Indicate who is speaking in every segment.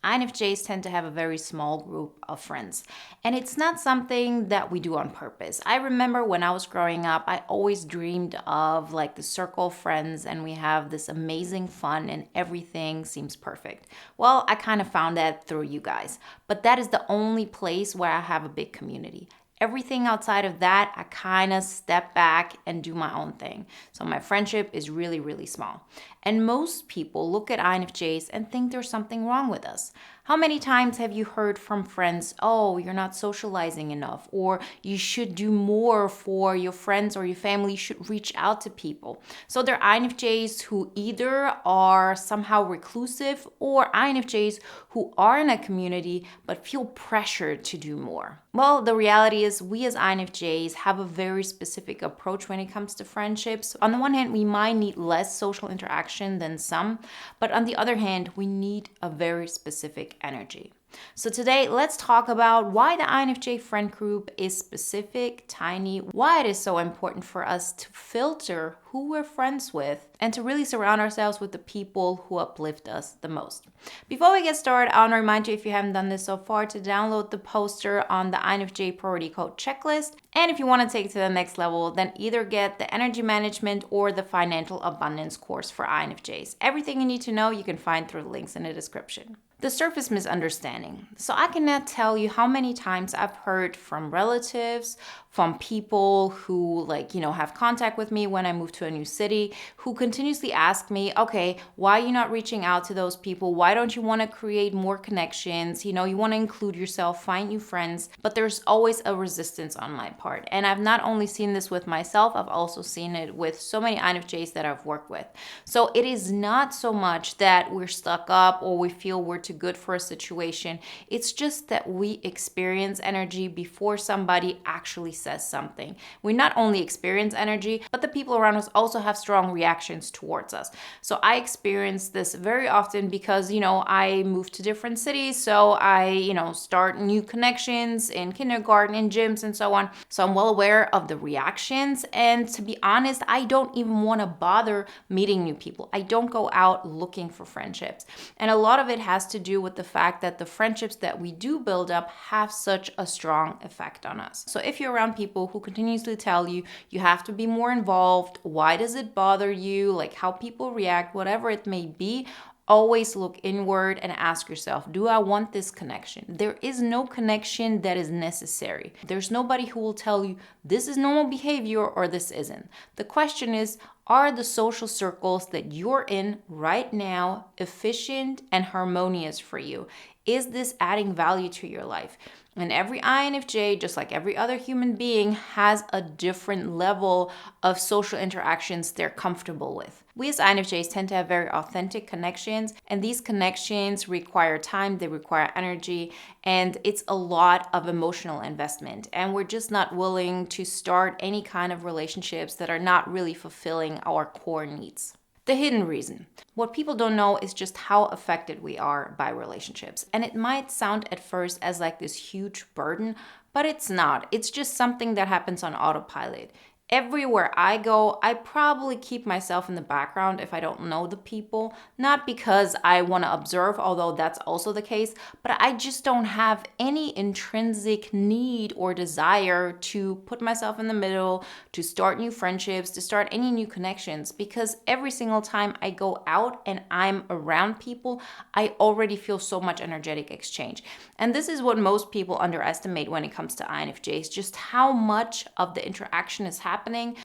Speaker 1: INFJs tend to have a very small group of friends. And it's not something that we do on purpose. I remember when I was growing up, I always dreamed of like the circle of friends and we have this amazing fun and everything seems perfect. Well, I kind of found that through you guys. But that is the only place where I have a big community. Everything outside of that, I kind of step back and do my own thing. So my friendship is really, really small. And most people look at INFJs and think there's something wrong with us. How many times have you heard from friends, oh, you're not socializing enough, or you should do more for your friends or your family, you should reach out to people. So they're INFJs who either are somehow reclusive or INFJs who are in a community but feel pressured to do more. Well, the reality is we as INFJs have a very specific approach when it comes to friendships. On the one hand, we might need less social interaction than some, but on the other hand, we need a very specific energy. So today, let's talk about why the INFJ friend group is specific, tiny, why it is so important for us to filter who we're friends with, and to really surround ourselves with the people who uplift us the most. Before we get started, I want to remind you, if you haven't done this so far, to download the poster on the INFJ Priority Code checklist. And if you want to take it to the next level, then either get the energy management or the financial abundance course for INFJs. Everything you need to know, you can find through the links in the description. The surface misunderstanding. So I cannot tell you how many times I've heard from relatives, from people who have contact with me when I move to a new city, who continuously ask me, okay, why are you not reaching out to those people? Why don't you want to create more connections? You want to include yourself, find new friends, but there's always a resistance on my part. And I've not only seen this with myself, I've also seen it with so many INFJs that I've worked with. So it is not so much that we're stuck up or we feel we're too good for a situation. It's just that we experience energy before somebody actually says something. We not only experience energy, but the people around us also have strong reactions towards us. So I experience this very often because, I move to different cities. So I, start new connections in kindergarten, in gyms, and so on. So I'm well aware of the reactions. And to be honest, I don't even want to bother meeting new people. I don't go out looking for friendships. And a lot of it has to do with the fact that the friendships that we do build up have such a strong effect on us. So if you're around people who continuously tell you, you have to be more involved, why does it bother you, like how people react, whatever it may be, always look inward and ask yourself, do I want this connection? There is no connection that is necessary. There's nobody who will tell you this is normal behavior or this isn't. The question is, are the social circles that you're in right now efficient and harmonious for you? Is this adding value to your life? And every INFJ, just like every other human being, has a different level of social interactions they're comfortable with. We as INFJs tend to have very authentic connections, and these connections require time, they require energy, and it's a lot of emotional investment. And we're just not willing to start any kind of relationships that are not really fulfilling our core needs. The hidden reason. What people don't know is just how affected we are by relationships. And it might sound at first as like this huge burden, but it's not. It's just something that happens on autopilot. Everywhere I go, I probably keep myself in the background if I don't know the people, not because I want to observe, although that's also the case, but I just don't have any intrinsic need or desire to put myself in the middle, to start new friendships, to start any new connections, because every single time I go out and I'm around people, I already feel so much energetic exchange. And this is what most people underestimate when it comes to INFJs, just how much of the interaction is happening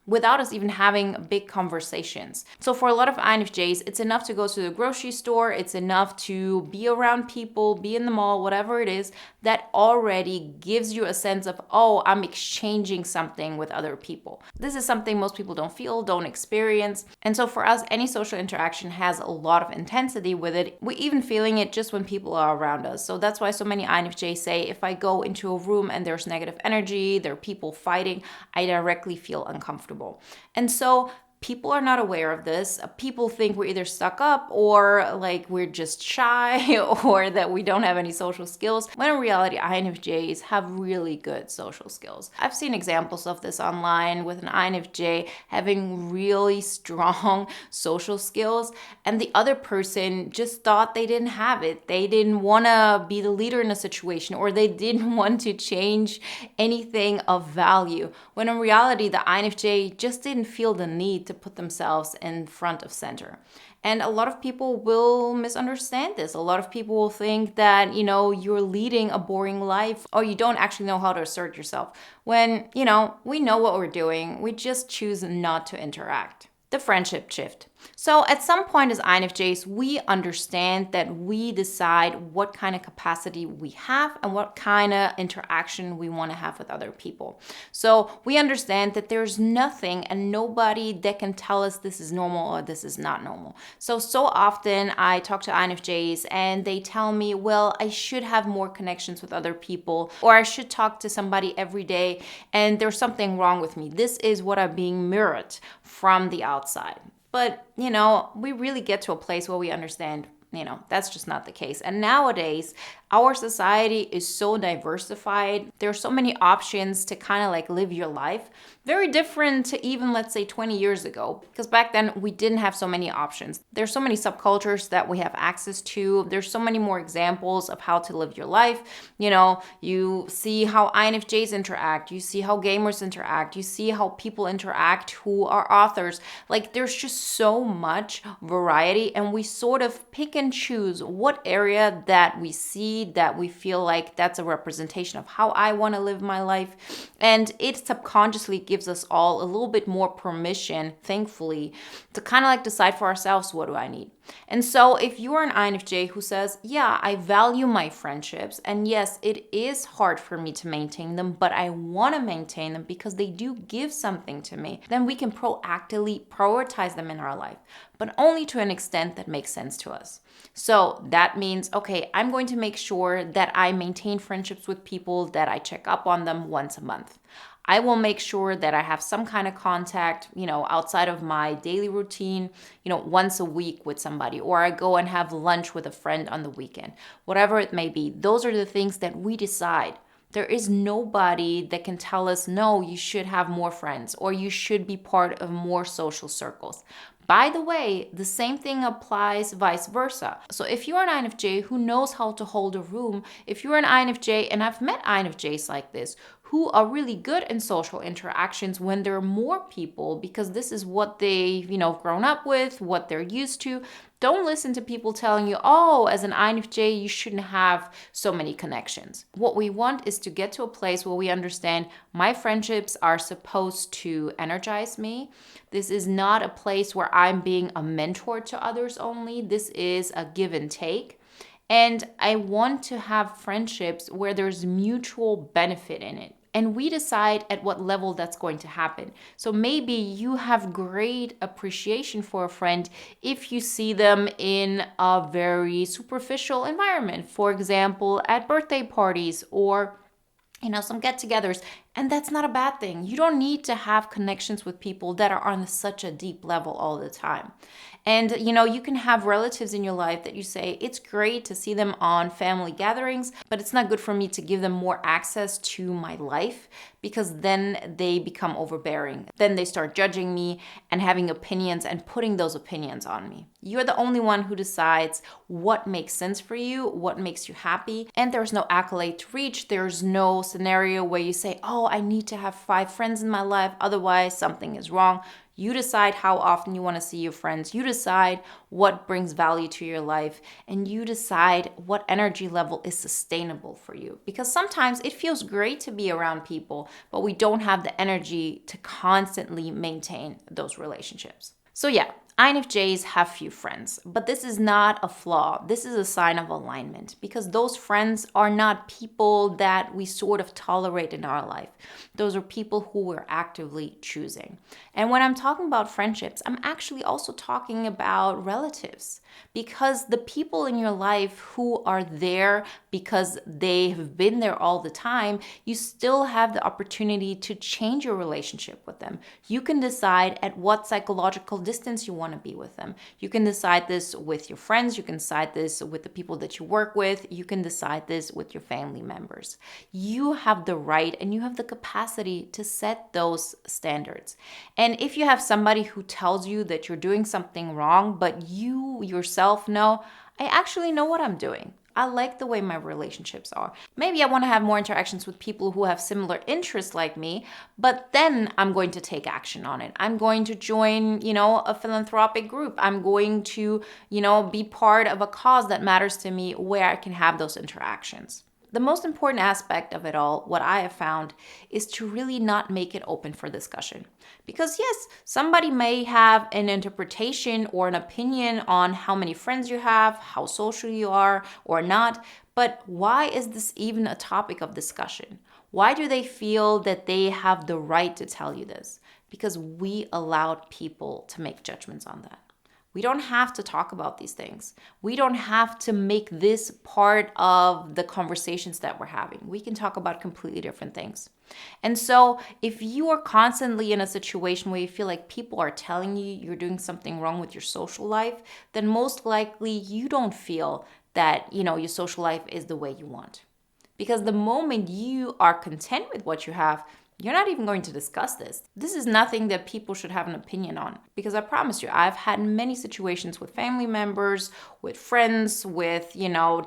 Speaker 1: without us even having big conversations. So for a lot of INFJs, it's enough to go to the grocery store, it's enough to be around people, be in the mall, whatever it is, that already gives you a sense of, oh, I'm exchanging something with other people. This is something most people don't feel, don't experience. And so for us, any social interaction has a lot of intensity with it. We're even feeling it just when people are around us. So that's why so many INFJs say, if I go into a room and there's negative energy, there are people fighting, I directly feel uncomfortable. And so People are not aware of this. People think we're either stuck up or like we're just shy or that we don't have any social skills, when in reality, INFJs have really good social skills. I've seen examples of this online with an INFJ having really strong social skills, and the other person just thought they didn't have it. They didn't want to be the leader in a situation, or they didn't want to change anything of value, when in reality, the INFJ just didn't feel the need to put themselves in front of center. And a lot of people will misunderstand this. A lot of people will think that, you're leading a boring life, or you don't actually know how to assert yourself, when, we know what we're doing. We just choose not to interact. The friendship shift. So at some point as INFJs, we understand that we decide what kind of capacity we have and what kind of interaction we want to have with other people. So we understand that there's nothing and nobody that can tell us this is normal or this is not normal. So often I talk to INFJs and they tell me, well, I should have more connections with other people, or I should talk to somebody every day, and there's something wrong with me. This is what I'm being mirrored from the outside. But, we really get to a place where we understand, that's just not the case. And nowadays, our society is so diversified. There's so many options to kind of like live your life. Very different to even, let's say, 20 years ago, because back then we didn't have so many options. There's so many subcultures that we have access to. There's so many more examples of how to live your life. You see how INFJs interact. You see how gamers interact. You see how people interact who are authors. Like, there's just so much variety, and we sort of pick and choose what area that we see that we feel like that's a representation of how I want to live my life. And it subconsciously gives us all a little bit more permission, thankfully, to kind of like decide for ourselves, what do I need? And so if you are an INFJ who says, yeah, I value my friendships, and yes, it is hard for me to maintain them, but I want to maintain them because they do give something to me, then we can proactively prioritize them in our life, but only to an extent that makes sense to us. So that means, okay, I'm going to make sure that I maintain friendships with people that I check up on them once a month. I will make sure that I have some kind of contact, outside of my daily routine, once a week with somebody, or I go and have lunch with a friend on the weekend, whatever it may be. Those are the things that we decide. There is nobody that can tell us, no, you should have more friends, or you should be part of more social circles. By the way, the same thing applies vice versa. So if you're an INFJ who knows how to hold a room, if you're an INFJ, and I've met INFJs like this, who are really good in social interactions when there are more people, because this is what they've, grown up with, what they're used to. Don't listen to people telling you, oh, as an INFJ, you shouldn't have so many connections. What we want is to get to a place where we understand my friendships are supposed to energize me. This is not a place where I'm being a mentor to others only. This is a give and take. And I want to have friendships where there's mutual benefit in it. And we decide at what level that's going to happen. So maybe you have great appreciation for a friend if you see them in a very superficial environment. For example, at birthday parties or some get-togethers. And that's not a bad thing. You don't need to have connections with people that are on such a deep level all the time. And, you can have relatives in your life that you say, it's great to see them on family gatherings, but it's not good for me to give them more access to my life, because then they become overbearing. Then they start judging me and having opinions and putting those opinions on me. You're the only one who decides what makes sense for you, what makes you happy. And there's no accolade to reach. There's no scenario where you say, oh, I need to have 5 friends in my life, otherwise something is wrong. You decide how often you want to see your friends. You decide what brings value to your life. And you decide what energy level is sustainable for you. Because sometimes it feels great to be around people, but we don't have the energy to constantly maintain those relationships. So yeah, INFJs have few friends, but this is not a flaw. This is a sign of alignment because those friends are not people that we sort of tolerate in our life. Those are people who we're actively choosing. And when I'm talking about friendships, I'm actually also talking about relatives because the people in your life who are there because they have been there all the time, you still have the opportunity to change your relationship with them. You can decide at what psychological distance you want to be with them. You can decide this with your friends. You can decide this with the people that you work with. You can decide this with your family members. You have the right and you have the capacity to set those standards. And if you have somebody who tells you that you're doing something wrong, but you yourself know, I actually know what I'm doing. I like the way my relationships are. Maybe I want to have more interactions with people who have similar interests like me, but then I'm going to take action on it. I'm going to join, a philanthropic group. I'm going to, be part of a cause that matters to me where I can have those interactions. The most important aspect of it all, what I have found, is to really not make it open for discussion. Because yes, somebody may have an interpretation or an opinion on how many friends you have, how social you are or not, but why is this even a topic of discussion? Why do they feel that they have the right to tell you this? Because we allowed people to make judgments on that. We don't have to talk about these things. We don't have to make this part of the conversations that we're having. We can talk about completely different things. And so if you are constantly in a situation where you feel like people are telling you you're doing something wrong with your social life, then most likely you don't feel that, your social life is the way you want. Because the moment you are content with what you have, you're not even going to discuss this. This is nothing that people should have an opinion on. Because I promise you, I've had many situations with family members, with friends, with,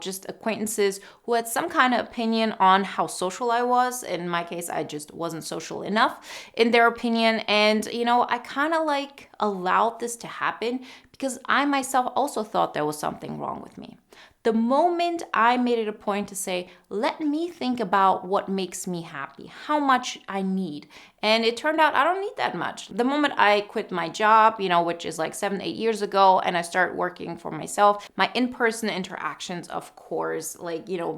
Speaker 1: just acquaintances who had some kind of opinion on how social I was. In my case, I just wasn't social enough in their opinion. And, I kind of allowed this to happen because I myself also thought there was something wrong with me. The moment I made it a point to say, let me think about what makes me happy, how much I need. And it turned out I don't need that much. The moment I quit my job, which is 7-8 years ago, and I started working for myself, my in-person interactions, of course,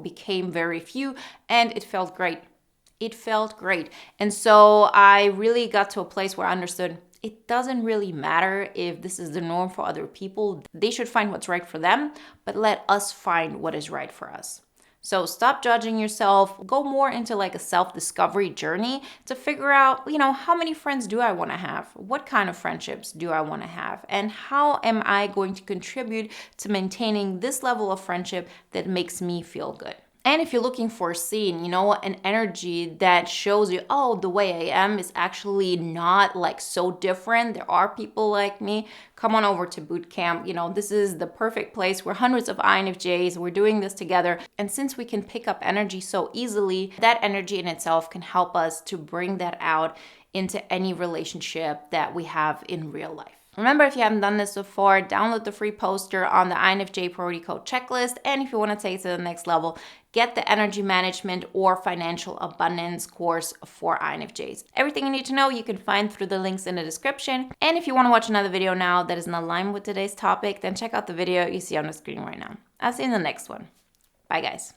Speaker 1: became very few, and it felt great. It felt great. And so I really got to a place where I understood it doesn't really matter if this is the norm for other people. They should find what's right for them, but let us find what is right for us. So stop judging yourself. Go more into a self-discovery journey to figure out, how many friends do I want to have? What kind of friendships do I want to have? And how am I going to contribute to maintaining this level of friendship that makes me feel good? And if you're looking for a scene, an energy that shows you, oh, the way I am is actually not so different. There are people like me. Come on over to BOOTCAMP. This is the perfect place. We're hundreds of INFJs. We're doing this together. And since we can pick up energy so easily, that energy in itself can help us to bring that out into any relationship that we have in real life. Remember, if you haven't done this before, download the free poster on the INFJ Priority Code checklist. And if you want to take it to the next level, get the energy management or financial abundance course for INFJs. Everything you need to know you can find through the links in the description. And if you want to watch another video now that is in alignment with today's topic, then check out the video you see on the screen right now. I'll see you in the next one. Bye, guys.